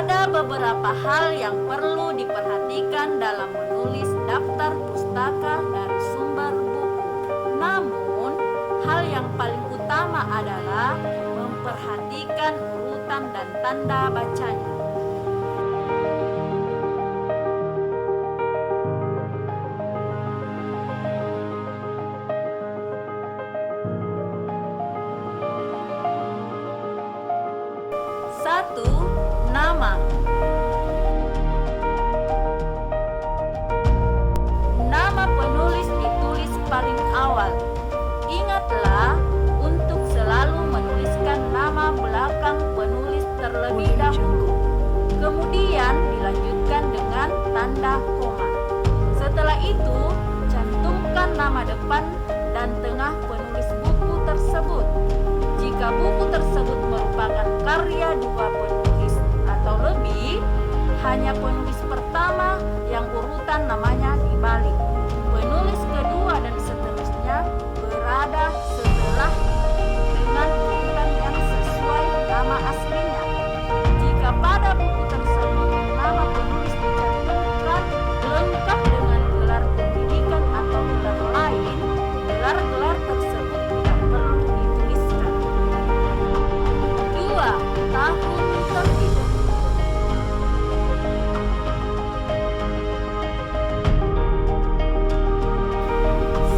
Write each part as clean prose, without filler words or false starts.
Ada beberapa hal yang perlu diperhatikan dalam menulis daftar pustaka dari sumber buku. Namun, hal yang paling utama adalah memperhatikan urutan dan tanda bacanya. Satu, nama. Nama penulis ditulis paling awal. Ingatlah untuk selalu menuliskan nama belakang penulis terlebih dahulu. Kemudian dilanjutkan dengan tanda koma. Setelah itu, cantumkan nama depan dan tengah penulis buku tersebut. Jika buku tersebut merupakan karya dua penulis atau lebih, hanya penulis pertama yang urutan namanya dibalik. Penulis kedua dan seterusnya berada setelah dengan urutan yang sesuai nama aslinya. Jika pada buku tersebut nama penulis dicantumkan lengkap dengan gelar pendidikan atau gelar lain, gelar-gelar tersebut tidak perlu dituliskan. 2. Tahun terbit.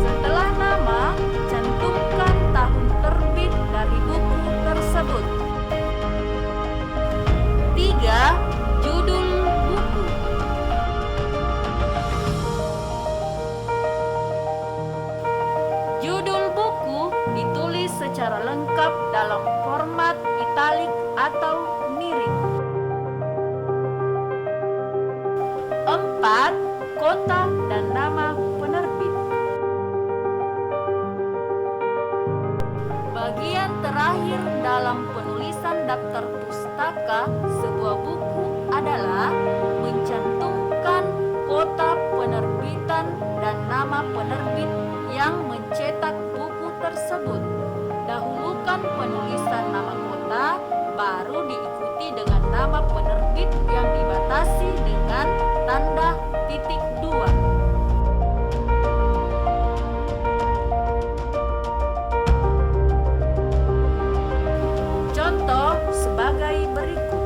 Setelah nama, cantumkan tahun terbit dari buku tersebut. 3. Judul buku. Judul buku ditulis secara lengkap dalam format italik atau miring. 4. Kota dan nama penerbit. Bagian terakhir dalam penulisan daftar pustaka sebuah buku adalah mencantumkan kota penerbitan dan nama penerbit yang mencetak buku tersebut. Dahulukan penulisan nama kota, baru diikuti dengan nama penerbit yang dibatasi dengan tanda titik 2. Contoh sebagai berikut.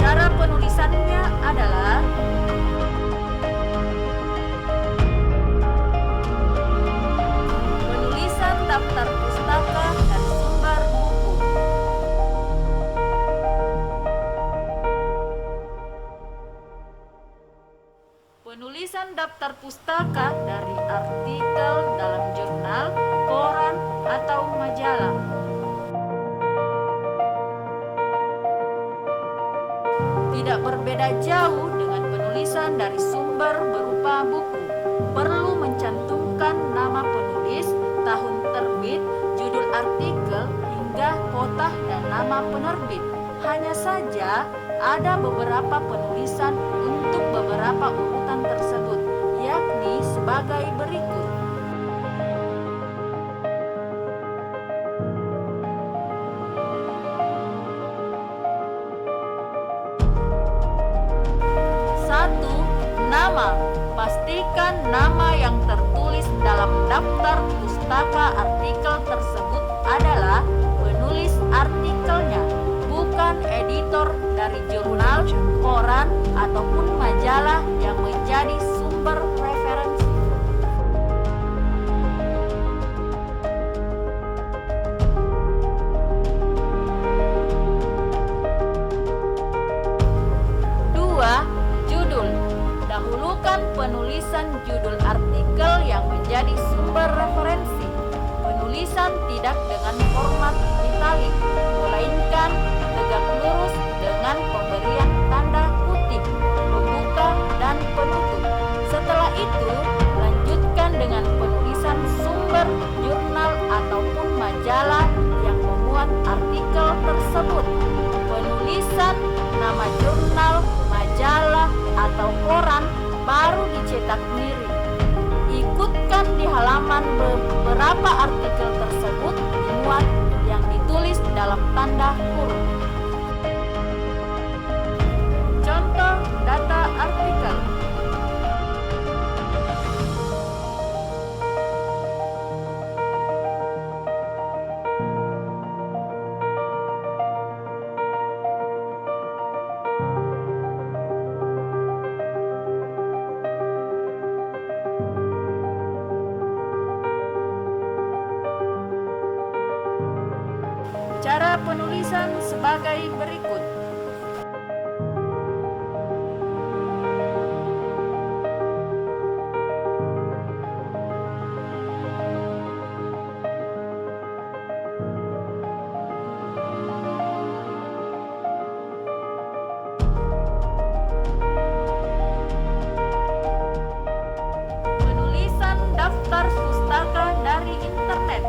Cara penulisannya adalah penulisan daftar pustaka dan sumber buku. Penulisan daftar pustaka dari artikel dalam jurnal, koran, atau majalah. Tidak berbeda jauh dengan penulisan dari sumber berupa buku. Perlu mencantumkan nama penulis, tahun terbit, judul artikel, hingga kota dan nama penerbit. Hanya saja ada beberapa penulisan untuk beberapa urutan tersebut, yakni sebagai berikut. Nama. Pastikan nama yang tertulis dalam daftar pustaka artikel tersebut adalah penulis artikelnya, bukan editor dari jurnal, koran, ataupun majalah yang menjadi sumber referensi. tidak dengan format italik, melainkan tegak lurus dengan pemberian tanda kutip, pembuka dan penutup. Setelah itu, lanjutkan dengan penulisan sumber jurnal ataupun majalah yang memuat artikel tersebut. Penulisan nama jurnal, majalah, atau koran baru dicetak miring. Ikutkan di halaman beberapa artikel tersebut dimuat yang ditulis dalam tanda kurung. Contoh data artikel. Cara penulisan sebagai berikut. Penulisan daftar pustaka dari internet.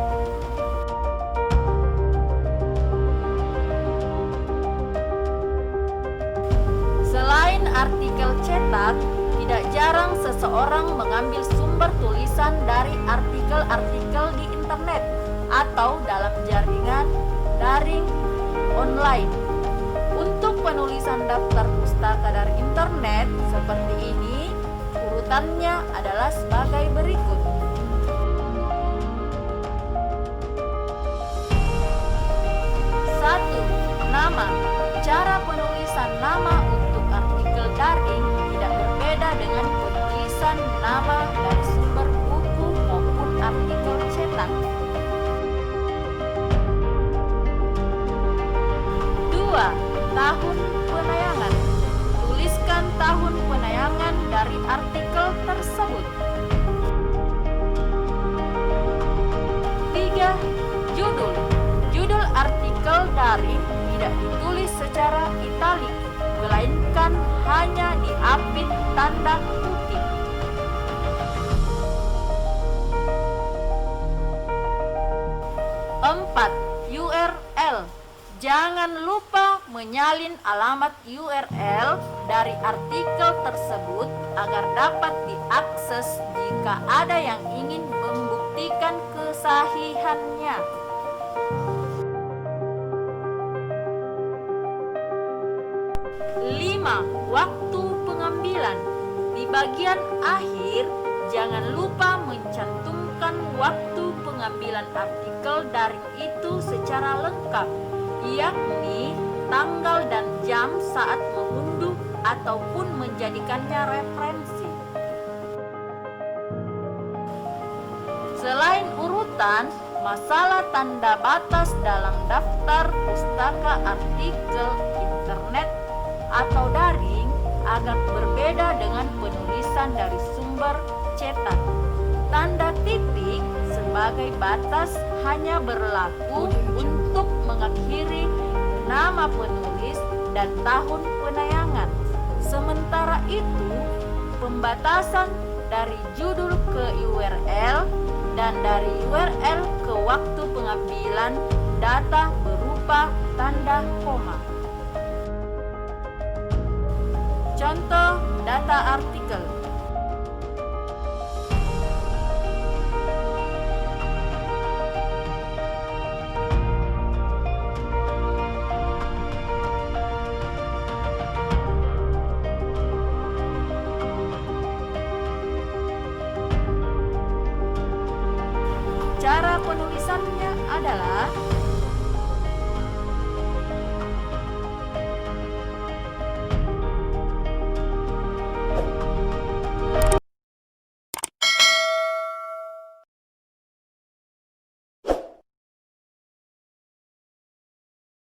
Selain artikel cetak, tidak jarang seseorang mengambil sumber tulisan dari artikel-artikel di internet atau dalam jaringan daring online. Untuk penulisan daftar pustaka dari internet seperti ini, urutannya adalah sebagai berikut. 1. Nama. Cara penulisan nama untuk artikel daring tidak berbeda dengan penulisan nama dari sumber buku maupun artikel cetak. 2. Tahun penayangan. Tuliskan tahun penayangan dari artikel tersebut. 3. Judul. Judul artikel daring tidak ditulis secara italik, melainkan hanya diapit tanda kutip. 4. URL. Jangan lupa menyalin alamat URL dari artikel tersebut agar dapat diakses jika ada yang ingin membuktikan kesahihannya. 5. Waktu pengambilan. Di bagian akhir, jangan lupa mencantumkan waktu pengambilan artikel daring itu secara lengkap, yakni tanggal dan jam saat mengunduh ataupun menjadikannya referensi. Selain urutan, masalah tanda batas dalam daftar pustaka artikel internet atau daring agak berbeda dengan penulisan dari sumber cetak. Tanda titik sebagai batas hanya berlaku untuk mengakhiri nama penulis dan tahun penayangan. Sementara itu, pembatasan dari judul ke URL dan dari URL ke waktu pengambilan data berupa tanda koma. Contoh data artikel. Cara penulisannya adalah